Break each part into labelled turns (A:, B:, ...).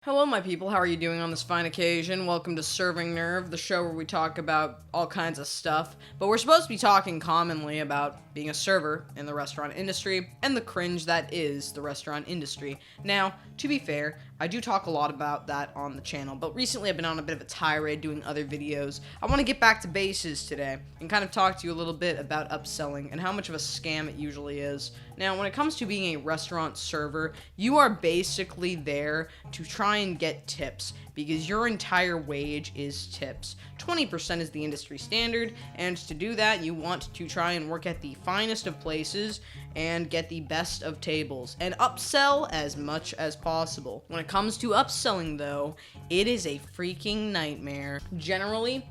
A: Hello, my people. How are you doing on this fine occasion? Welcome to Serving Nerve, the show where we talk about all kinds of stuff. But we're supposed to be talking commonly about being a server in the restaurant industry and the cringe that is the restaurant industry. Now, to be fair, I do talk a lot about that on the channel, but recently I've been on a bit of a tirade doing other videos. I want to get back to bases today and kind of talk to you a little bit about upselling and how much of a scam it usually is. Now, when it comes to being a restaurant server, you are basically there to try and get tips because your entire wage is tips. 20% is the industry standard, and to do that, you want to try and work at the finest of places and get the best of tables and upsell as much as possible. When it comes to upselling, though, it is a freaking nightmare. Generally,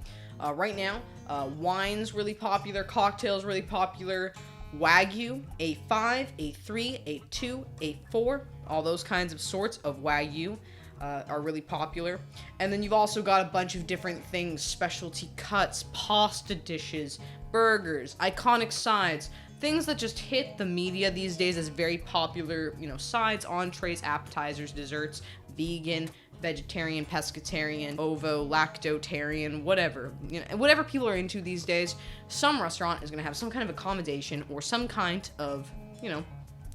A: right now, wine's really popular, cocktails really popular, Wagyu, A5, A3, A2, A4, all those kinds of sorts of Wagyu are really popular. And then you've also got a bunch of different things, specialty cuts, pasta dishes, burgers, iconic sides, things that just hit the media these days as very popular, sides, entrees, appetizers, desserts, vegan, vegetarian, pescatarian, ovo, lactotarian, whatever. Whatever people are into these days, some restaurant is going to have some kind of accommodation or some kind of,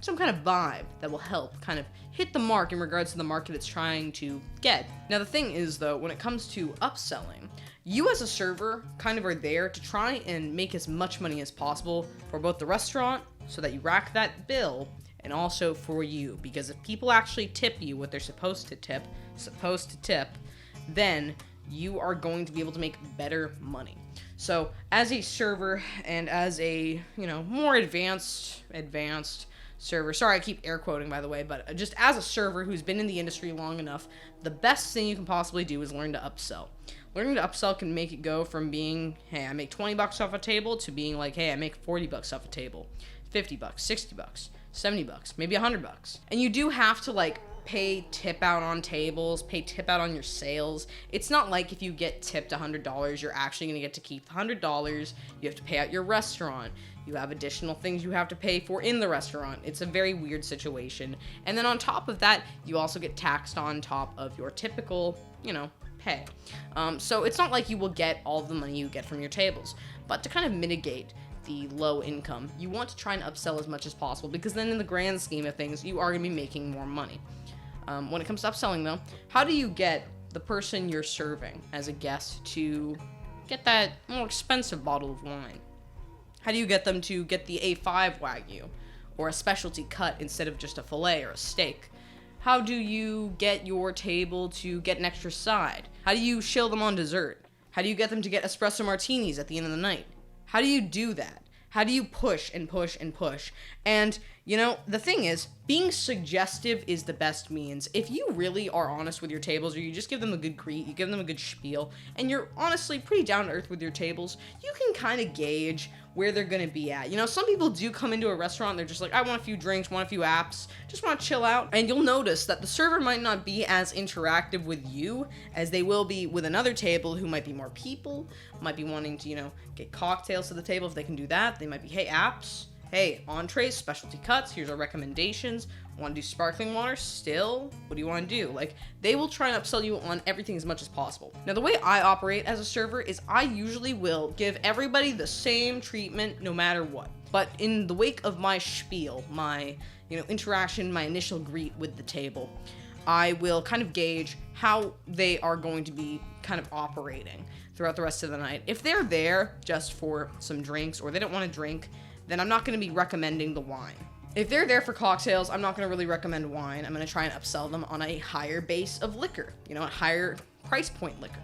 A: some kind of vibe that will help kind of hit the mark in regards to the market it's trying to get. Now, the thing is, though, when it comes to upselling, you as a server kind of are there to try and make as much money as possible for both the restaurant so that you rack that bill, and also for you, because if people actually tip you what they're supposed to tip, then you are going to be able to make better money. So as a server and as a, more advanced server, sorry I keep air quoting by the way, but just as a server who's been in the industry long enough, the best thing you can possibly do is learn to upsell. Learning to upsell can make it go from being, hey, I make 20 bucks off a table, to being like, hey, I make 40 bucks off a table, 50 bucks, 60 bucks, 70 bucks, maybe 100 bucks. And you do have to pay tip out on tables, pay tip out on your sales. It's not like if you get tipped $100, you're actually going to get to keep the $100. You have to pay out your restaurant. You have additional things you have to pay for in the restaurant. It's a very weird situation. And then on top of that, you also get taxed on top of your typical, pay. So it's not like you will get all of the money you get from your tables. But to kind of mitigate the low income, you want to try and upsell as much as possible, because then in the grand scheme of things, you are going to be making more money. When it comes to upselling, though, how do you get the person you're serving as a guest to get that more expensive bottle of wine? How do you get them to get the A5 Wagyu or a specialty cut instead of just a fillet or a steak? How do you get your table to get an extra side? How do you shill them on dessert? How do you get them to get espresso martinis at the end of the night? How do you do that? How do you push and push and push? And, the thing is, being suggestive is the best means. If you really are honest with your tables, or you just give them a good greet, you give them a good spiel, and you're honestly pretty down to earth with your tables, you can kind of gauge where they're going to be at. Some people do come into a restaurant and they're just like, I want a few drinks, want a few apps, just want to chill out. And you'll notice that the server might not be as interactive with you as they will be with another table who might be more people, might be wanting to, get cocktails to the table. If they can do that, they might be, hey, apps, hey, entrees, specialty cuts, here's our recommendations. Want to do sparkling water still? What do you want to do? They will try and upsell you on everything as much as possible. Now, the way I operate as a server is I usually will give everybody the same treatment no matter what. But in the wake of my spiel, my, interaction, my initial greet with the table, I will kind of gauge how they are going to be kind of operating throughout the rest of the night. If they're there just for some drinks or they don't want to drink, then I'm not going to be recommending the wine. If they're there for cocktails, I'm not going to really recommend wine. I'm going to try and upsell them on a higher base of liquor, a higher price point liquor.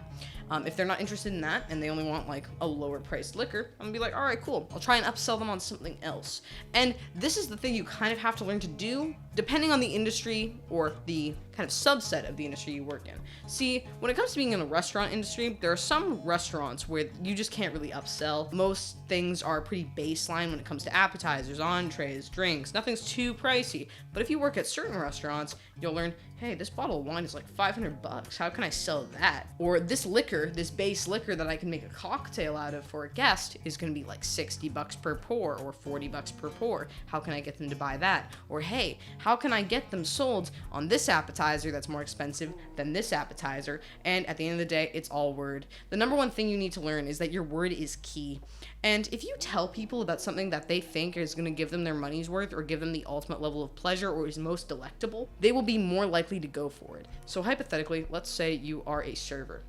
A: If they're not interested in that and they only want a lower priced liquor, I'm gonna be like, all right, cool. I'll try and upsell them on something else. And this is the thing you kind of have to learn to do depending on the industry or the kind of subset of the industry you work in. See, when it comes to being in the restaurant industry, there are some restaurants where you just can't really upsell. Most things are pretty baseline when it comes to appetizers, entrees, drinks. Nothing's too pricey. But if you work at certain restaurants, you'll learn, hey, this bottle of wine is like $500. How can I sell that? Or this liquor, this base liquor that I can make a cocktail out of for a guest is going to be like $60 per pour or $40 per pour. How can I get them to buy that? Or hey, how can I get them sold on this appetizer that's more expensive than this appetizer? And at the end of the day, it's all word. The number one thing you need to learn is that your word is key. And if you tell people about something that they think is going to give them their money's worth or give them the ultimate level of pleasure or is most delectable, they will be more likely to go for it. So hypothetically, let's say you are a server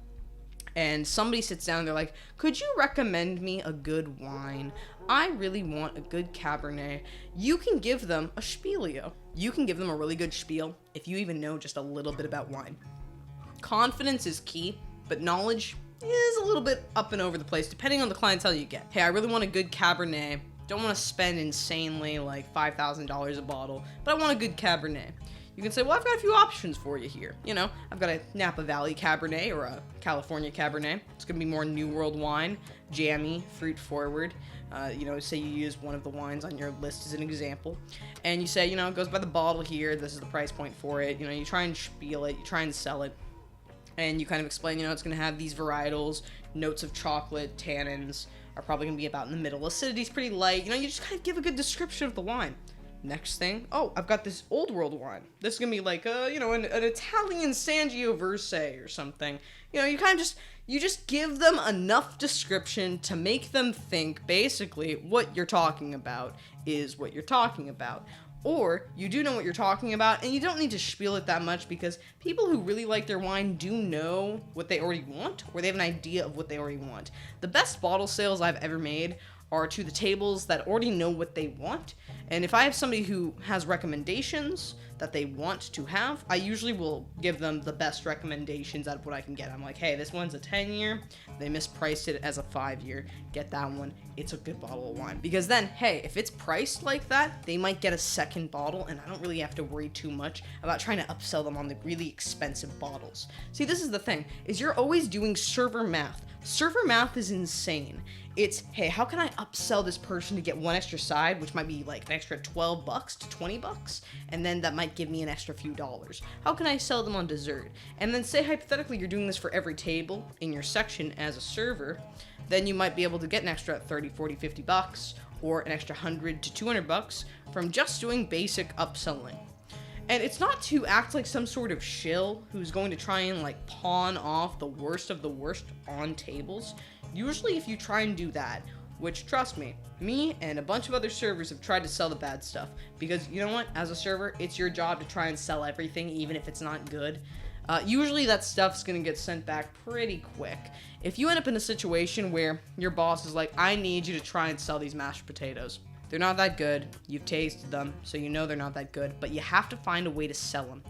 A: and somebody sits down and they're like, could you recommend me a good wine? I really want a good Cabernet. You can give them a spielio. You can give them a really good spiel if you even know just a little bit about wine. Confidence is key, but knowledge is a little bit up and over the place depending on the clientele you get. Hey, I really want a good Cabernet. Don't want to spend insanely like $5,000 a bottle, but I want a good Cabernet. You can say, well, I've got a few options for you here. You know, I've got a Napa Valley Cabernet or a California Cabernet. It's going to be more New World wine, jammy, fruit forward. Say you use one of the wines on your list as an example. And you say, it goes by the bottle here. This is the price point for it. You try and spiel it. You try and sell it. And you kind of explain, it's going to have these varietals, notes of chocolate, tannins are probably going to be about in the middle. Acidity's pretty light. You just kind of give a good description of the wine. Next thing, I've got this old world wine. This is going to be like, an Italian Sangiovese or something. You just give them enough description to make them think, basically, what you're talking about is what you're talking about. Or you do know what you're talking about, and you don't need to spiel it that much because people who really like their wine do know what they already want, or they have an idea of what they already want. The best bottle sales I've ever made are to the tables that already know what they want. And if I have somebody who has recommendations that they want to have, I usually will give them the best recommendations out of what I can get. I'm like, hey, this one's a 10-year. They mispriced it as a 5-year. Get that one. It's a good bottle of wine. Because then, hey, if it's priced like that, they might get a second bottle, and I don't really have to worry too much about trying to upsell them on the really expensive bottles. See, this is the thing, is you're always doing server math. Server math is insane. It's, hey, how can I upsell this person to get one extra side, which might be like an extra $12 to $20, and then that might give me an extra few dollars. How can I sell them on dessert? And then say hypothetically you're doing this for every table in your section as a server, then you might be able to get an extra 30, 40, 50 bucks, or an extra 100 to 200 bucks from just doing basic upselling. And it's not to act like some sort of shill who's going to try and like pawn off the worst of the worst on tables. Usually if you try and do that, which trust me and a bunch of other servers have tried to sell the bad stuff, because you know what, as a server, it's your job to try and sell everything even if it's not good. Usually that stuff's gonna get sent back pretty quick. If you end up in a situation where your boss is like, I need you to try and sell these mashed potatoes. They're not that good. You've tasted them, so you know they're not that good, but you have to find a way to sell them.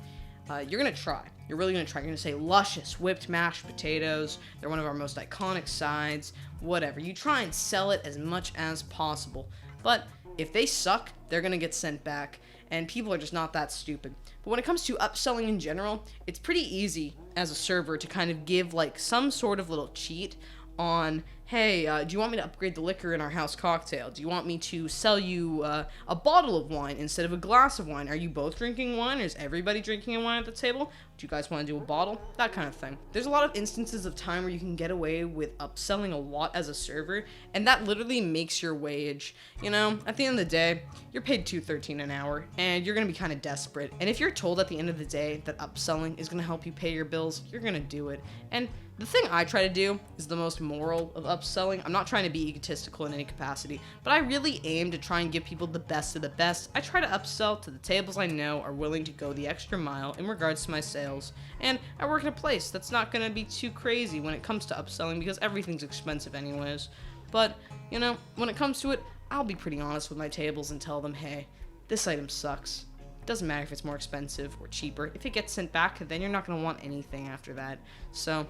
A: You're going to try. You're really going to try. You're going to say luscious whipped mashed potatoes. They're one of our most iconic sides. Whatever. You try and sell it as much as possible. But if they suck, they're going to get sent back, and people are just not that stupid. But when it comes to upselling in general, it's pretty easy as a server to kind of give like some sort of little cheat on, hey, do you want me to upgrade the liquor in our house cocktail? Do you want me to sell you a bottle of wine instead of a glass of wine? Are you both drinking wine, or is everybody drinking a wine at the table? Do you guys want to do a bottle? That kind of thing. There's a lot of instances of time where you can get away with upselling a lot as a server, and that literally makes your wage. At the end of the day, you're paid $2.13 an hour, and you're going to be kind of desperate. And if you're told at the end of the day that upselling is going to help you pay your bills, you're going to do it. And the thing I try to do is the most moral of upselling. I'm not trying to be egotistical in any capacity, but I really aim to try and give people the best of the best. I try to upsell to the tables I know are willing to go the extra mile in regards to my sales. And I work in a place that's not going to be too crazy when it comes to upselling because everything's expensive anyways. But, when it comes to it, I'll be pretty honest with my tables and tell them, hey, this item sucks. It doesn't matter if it's more expensive or cheaper. If it gets sent back, then you're not going to want anything after that. So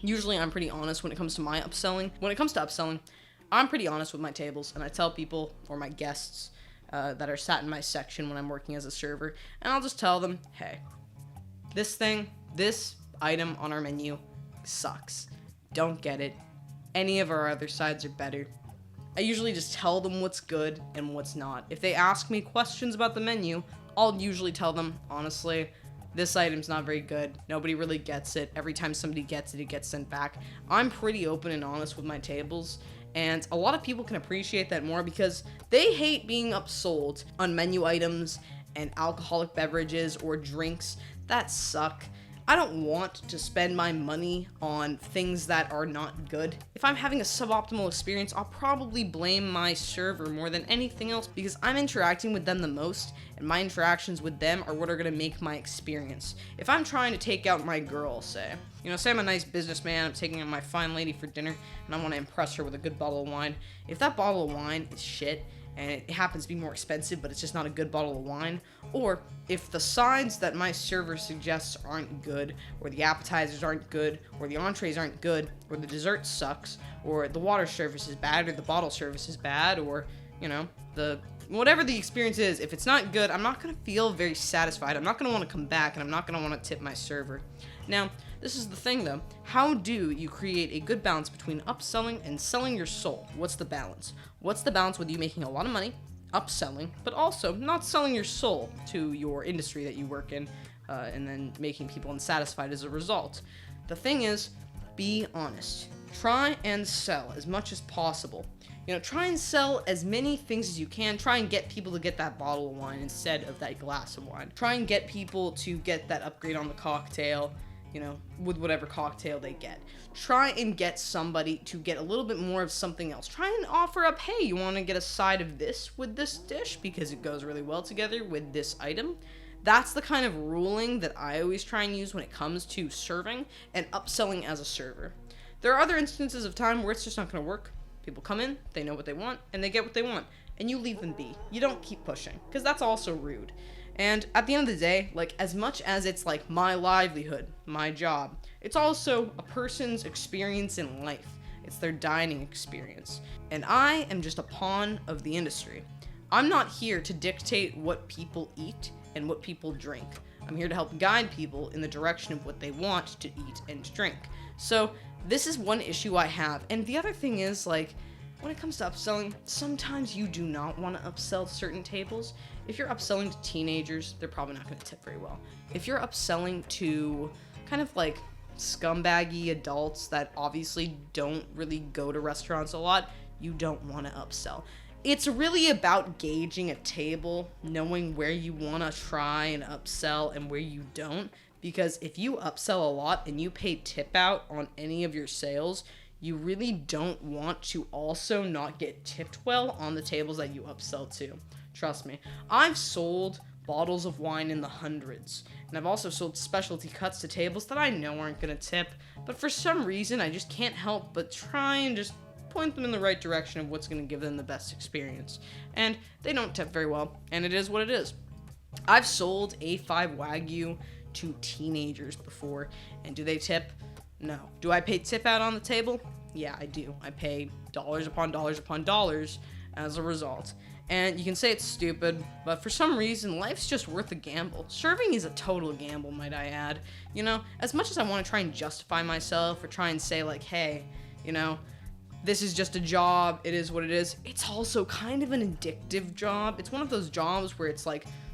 A: usually I'm pretty honest when it comes to my upselling. When it comes to upselling, I'm pretty honest with my tables, and I tell people, or my guests that are sat in my section when I'm working as a server, and I'll just tell them, hey, this item on our menu sucks. Don't get it. Any of our other sides are better. I usually just tell them what's good and what's not. If they ask me questions about the menu, I'll usually tell them, honestly, this item's not very good. Nobody really gets it. Every time somebody gets it, it gets sent back. I'm pretty open and honest with my tables. And a lot of people can appreciate that more because they hate being upsold on menu items and alcoholic beverages or drinks that suck. I don't want to spend my money on things that are not good. If I'm having a suboptimal experience, I'll probably blame my server more than anything else because I'm interacting with them the most, and my interactions with them are what are gonna make my experience. If I'm trying to take out my girl, say I'm a nice businessman, I'm taking out my fine lady for dinner, and I want to impress her with a good bottle of wine. If that bottle of wine is shit, and it happens to be more expensive, but it's just not a good bottle of wine, or if the sides that my server suggests aren't good, or the appetizers aren't good, or the entrees aren't good, or the dessert sucks, or the water service is bad, or the bottle service is bad, or, whatever the experience is, if it's not good, I'm not going to feel very satisfied. I'm not going to want to come back, and I'm not going to want to tip my server. Now, this is the thing though. How do you create a good balance between upselling and selling your soul? What's the balance? What's the balance with you making a lot of money, upselling, but also not selling your soul to your industry that you work in, and then making people unsatisfied as a result? The thing is, be honest. Try and sell as much as possible. Try and sell as many things as you can. Try and get people to get that bottle of wine instead of that glass of wine. Try and get people to get that upgrade on the cocktail, with whatever cocktail they get. Try and get somebody to get a little bit more of something else. Try and offer up, hey, you want to get a side of this with this dish because it goes really well together with this item? That's the kind of ruling that I always try and use when it comes to serving and upselling as a server. There are other instances of time where it's just not going to work. People come in, they know what they want, and they get what they want, and you leave them be. You don't keep pushing, because that's also rude. And at the end of the day, as much as it's my livelihood, my job, it's also a person's experience in life. It's their dining experience. And I am just a pawn of the industry. I'm not here to dictate what people eat and what people drink. I'm here to help guide people in the direction of what they want to eat and drink. So this is one issue I have. And the other thing is, when it comes to upselling, sometimes you do not want to upsell certain tables. If you're upselling to teenagers, they're probably not going to tip very well. If you're upselling to kind of scumbaggy adults that obviously don't really go to restaurants a lot, you don't want to upsell. It's really about gauging a table, knowing where you want to try and upsell and where you don't. Because if you upsell a lot and you pay tip out on any of your sales, you really don't want to also not get tipped well on the tables that you upsell to. Trust me. I've sold bottles of wine in the hundreds, and I've also sold specialty cuts to tables that I know aren't going to tip, but for some reason I just can't help but try and just point them in the right direction of what's going to give them the best experience. And they don't tip very well, and it is what it is. I've sold A5 Wagyu to teenagers before, and do they tip? No. Do I pay tip out on the table? Yeah, I do. I pay dollars upon dollars upon dollars as a result. And you can say it's stupid, but for some reason, life's just worth a gamble. Serving is a total gamble, might I add. As much as I want to try and justify myself or try and say hey, this is just a job, it is what it is, it's also kind of an addictive job. It's one of those jobs where it's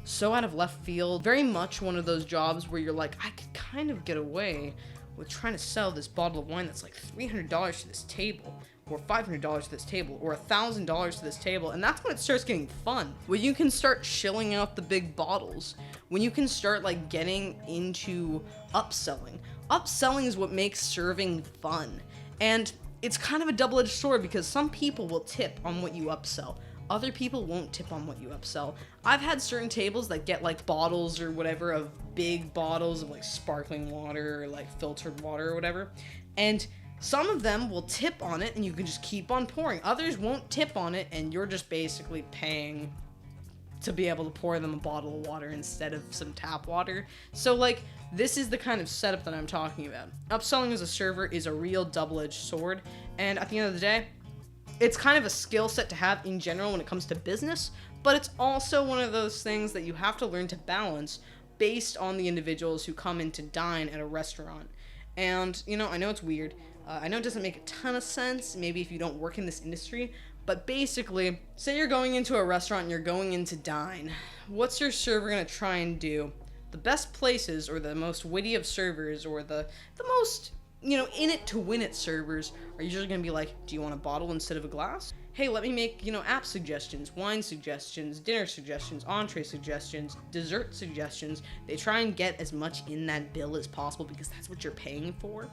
A: so out of left field. Very much one of those jobs where you're I could kind of get away with trying to sell this bottle of wine that's $300 to this table, or $500 to this table, or $1,000 to this table, and that's when it starts getting fun. When you can start shilling out the big bottles, when you can start getting into upselling. Upselling is what makes serving fun, and it's kind of a double-edged sword because some people will tip on what you upsell. Other people won't tip on what you upsell. I've had certain tables that get bottles or whatever of big bottles of sparkling water or filtered water or whatever. And some of them will tip on it and you can just keep on pouring. Others won't tip on it and you're just basically paying to be able to pour them a bottle of water instead of some tap water. So this is the kind of setup that I'm talking about. Upselling as a server is a real double-edged sword. And at the end of the day, it's kind of a skill set to have in general when it comes to business, but it's also one of those things that you have to learn to balance based on the individuals who come in to dine at a restaurant. And, I know it's weird. I know it doesn't make a ton of sense, maybe if you don't work in this industry, but basically, say you're going into a restaurant and you're going in to dine. What's your server going to try and do? the best places, or the most witty of servers, or the most, in it to win it servers are usually going to be like, do you want a bottle instead of a glass? Hey, let me make, app suggestions, wine suggestions, dinner suggestions, entree suggestions, dessert suggestions. They try and get as much in that bill as possible because that's what you're paying for.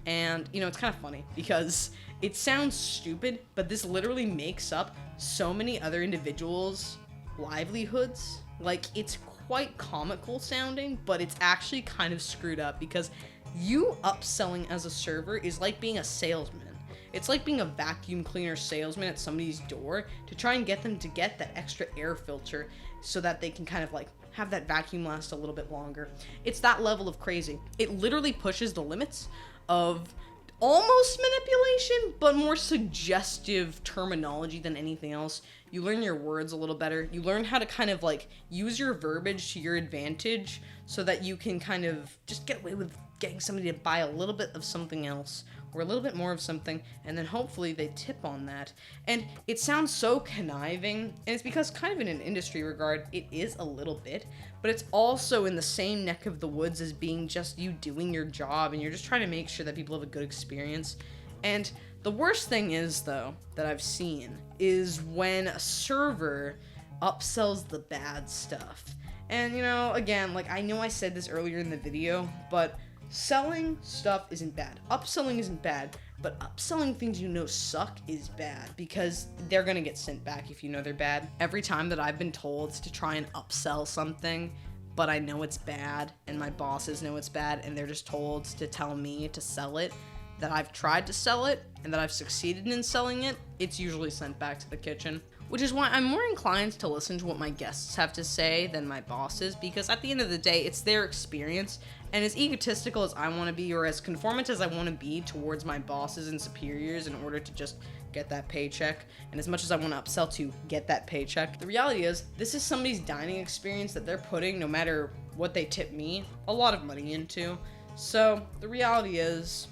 A: And, it's kind of funny because it sounds stupid, but this literally makes up so many other individuals' livelihoods. Like, it's quite comical sounding, but it's actually kind of screwed up because you upselling as a server is like being a salesman. It's like being a vacuum cleaner salesman at somebody's door to try and get them to get that extra air filter so that they can kind of like have that vacuum last a little bit longer. It's that level of crazy. It literally pushes the limits of almost manipulation, but more suggestive terminology than anything else. You learn your words a little better. You learn how to kind of like use your verbiage to your advantage so that you can kind of just get away with getting somebody to buy a little bit of something else or a little bit more of something, and then hopefully they tip on that. And it sounds so conniving, and it's because kind of in an industry regard, it is a little bit, but it's also in the same neck of the woods as being just you doing your job, and you're just trying to make sure that people have a good experience. And the worst thing is, though, that I've seen, is when a server upsells the bad stuff. And, again, like, I know I said this earlier in the video, but selling stuff isn't bad. Upselling isn't bad, but upselling things suck is bad because they're gonna get sent back if they're bad. Every time that I've been told to try and upsell something, but I know it's bad and my bosses know it's bad and they're just told to tell me to sell it, that I've tried to sell it and that I've succeeded in selling it, it's usually sent back to the kitchen. Which is why I'm more inclined to listen to what my guests have to say than my bosses, because at the end of the day, it's their experience, and as egotistical as I want to be, or as conformant as I want to be towards my bosses and superiors in order to just get that paycheck, and as much as I want to upsell to get that paycheck, the reality is, this is somebody's dining experience that they're putting, no matter what they tip me, a lot of money into. So, the reality is,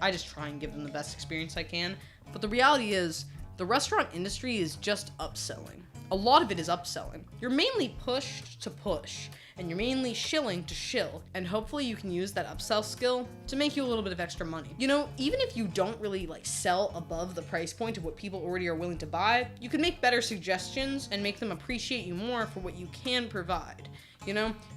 A: I just try and give them the best experience I can, but the reality is, the restaurant industry is just upselling. A lot of it is upselling. You're mainly pushed to push, and you're mainly shilling to shill, and hopefully you can use that upsell skill to make you a little bit of extra money. Even if you don't really sell above the price point of what people already are willing to buy, you can make better suggestions and make them appreciate you more for what you can provide.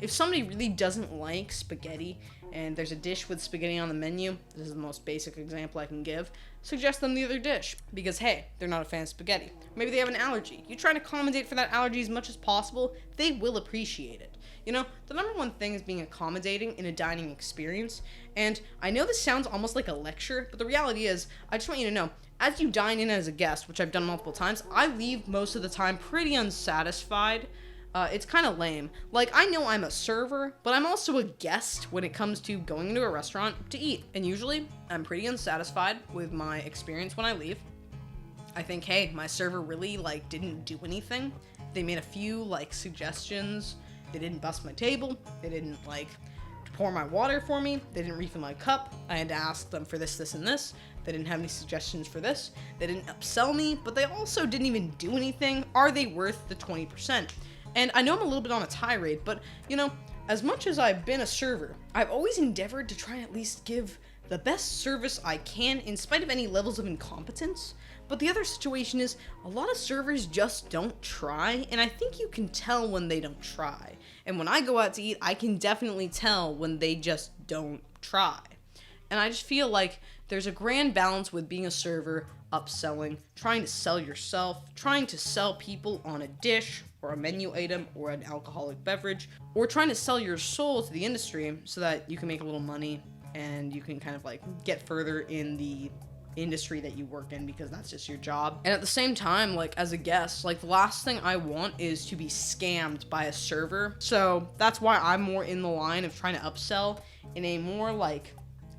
A: If somebody really doesn't like spaghetti and there's a dish with spaghetti on the menu, this is the most basic example I can give, suggest them the other dish because, hey, they're not a fan of spaghetti. Maybe they have an allergy. You try to accommodate for that allergy as much as possible, they will appreciate it. The number one thing is being accommodating in a dining experience, and I know this sounds almost like a lecture, but the reality is, I just want you to know, as you dine in as a guest, which I've done multiple times, I leave most of the time pretty unsatisfied. It's kind of lame. I know I'm a server, but I'm also a guest when it comes to going into a restaurant to eat. And usually, I'm pretty unsatisfied with my experience when I leave. I think, hey, my server really, didn't do anything. They made a few, suggestions. They didn't bust my table. They didn't, pour my water for me. They didn't refill my cup. I had to ask them for this, this, and this. They didn't have any suggestions for this. They didn't upsell me, but they also didn't even do anything. Are they worth the 20%? And I know I'm a little bit on a tirade, but, as much as I've been a server, I've always endeavored to try and at least give the best service I can in spite of any levels of incompetence. But the other situation is, a lot of servers just don't try, and I think you can tell when they don't try. And when I go out to eat, I can definitely tell when they just don't try. And I just feel like there's a grand balance with being a server, upselling, trying to sell yourself, trying to sell people on a dish, or a menu item, or an alcoholic beverage, or trying to sell your soul to the industry so that you can make a little money and you can kind of get further in the industry that you work in because that's just your job. And at the same time, as a guest, the last thing I want is to be scammed by a server. So that's why I'm more in the line of trying to upsell in a more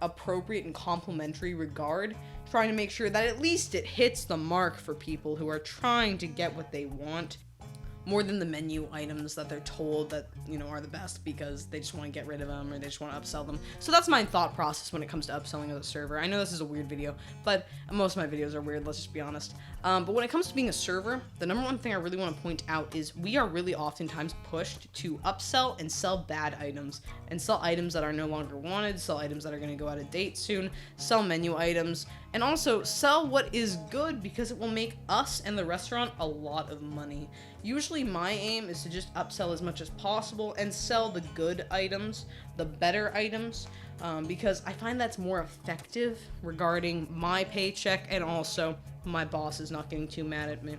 A: appropriate and complimentary regard, trying to make sure that at least it hits the mark for people who are trying to get what they want. more than the menu items that they're told that, you know, are the best because they just want to get rid of them or they just want to upsell them. So that's my thought process when it comes to upselling as a server. I know this is a weird video, but most of my videos are weird, let's just be honest. But when it comes to being a server, the number one thing I really want to point out is we are really oftentimes pushed to upsell and sell bad items, and sell items that are no longer wanted, sell items that are going to go out of date soon, sell menu items, and also sell what is good because it will make us and the restaurant a lot of money. Usually my aim is to just upsell as much as possible and sell the good items, the better items, because I find that's more effective regarding my paycheck, and also my boss is not getting too mad at me.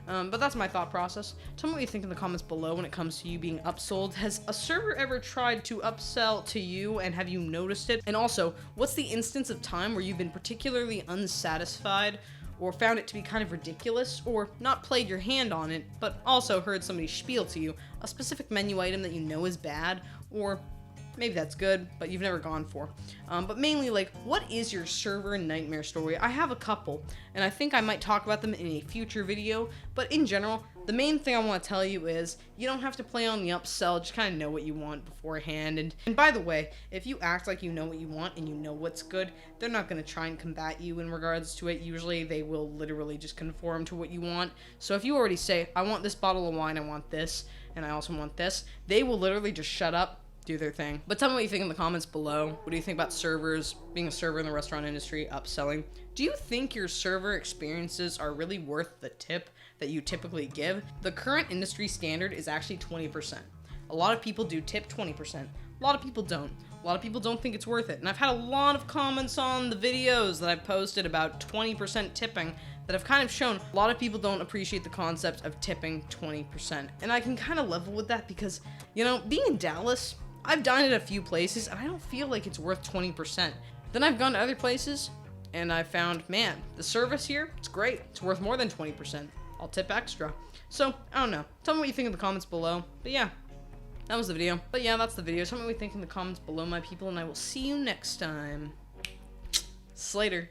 A: But that's my thought process. Tell me what you think in the comments below when it comes to you being upsold. Has a server ever tried to upsell to you, and have you noticed it? And also, what's the instance of time where you've been particularly unsatisfied, or found it to be kind of ridiculous, or not played your hand on it, but also heard somebody spiel to you a specific menu item that you know is bad, or maybe that's good, but you've never gone for. But mainly, like, what is your server nightmare story? I have a couple, and I think I might talk about them in a future video, but in general, the main thing I want to tell you is you don't have to play on the upsell, just kind of know what you want beforehand. And by the way, if you act like you know what you want and you know what's good, they're not going to try and combat you in regards to it. Usually, they will literally just conform to what you want. So if you already say, I want this bottle of wine, I want this, and I also want this, they will literally just shut up, do their thing. But tell me what you think in the comments below. What do you think about servers, being a server in the restaurant industry, upselling? Do you think your server experiences are really worth the tip that you typically give? The current industry standard is actually 20%. A lot of people do tip 20%. A lot of people don't. A lot of people don't think it's worth it. And I've had a lot of comments on the videos that I've posted about 20% tipping that have kind of shown a lot of people don't appreciate the concept of tipping 20%. And I can kind of level with that because, you know, being in Dallas, I've dined at a few places, and I don't feel like it's worth 20%. Then I've gone to other places, and I found, man, the service here, it's great. It's worth more than 20%. I'll tip extra. So, I don't know. Tell me what you think in the comments below. But yeah, that was the video. But yeah, that's the video. Tell me what you think in the comments below, my people, and I will see you next time. Slater.